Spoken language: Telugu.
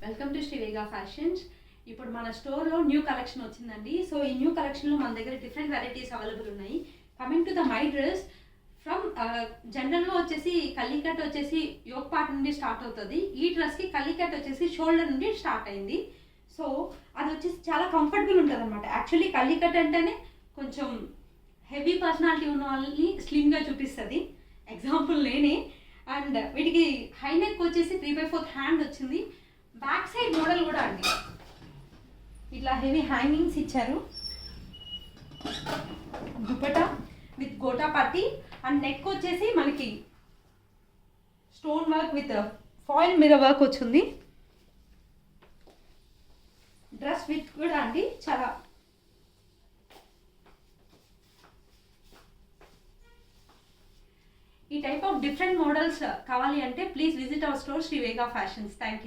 Welcome to శ్రీవేగా fashions. ఇప్పుడు మన స్టోర్లో న్యూ కలెక్షన్ వచ్చిందండి. సో ఈ న్యూ కలెక్షన్లో మన దగ్గర డిఫరెంట్ వెరైటీస్ అవైలబుల్ ఉన్నాయి. Coming to the my dress, from జనరల్గా వచ్చేసి కల్లికట్ వచ్చేసి యోక్ పార్ట్ నుండి స్టార్ట్ అవుతుంది. ఈ డ్రెస్కి కల్లికట్ వచ్చేసి షోల్డర్ నుండి స్టార్ట్ అయింది. సో అది వచ్చేసి చాలా కంఫర్టబుల్ ఉంటుంది అనమాట. యాక్చువల్లీ కల్లికట్ అంటేనే కొంచెం హెవీ పర్సనాలిటీ ఉన్న వాళ్ళని స్లిమ్గా చూపిస్తుంది. ఎగ్జాంపుల్ నేనే. అండ్ వీటికి హై నెక్ వచ్చేసి 3/4 హ్యాండ్ వచ్చింది. బ్యాక్ సైడ్ మోడల్ కూడా అండి ఇట్లా హెవీ హ్యాంగింగ్స్ ఇచ్చారు. దుపట్టా విత్ గోటా పట్టి అండ్ నెక్ వచ్చేసి మనకి stone work with foil mirror work వచ్చింది. డ్రెస్ విత్ కూడా అండి చాలా ఈ టైప్ ఆఫ్ డిఫరెంట్ మోడల్స్ కావాలి అంటే please visit our store Sri Vega fashions. Thank you.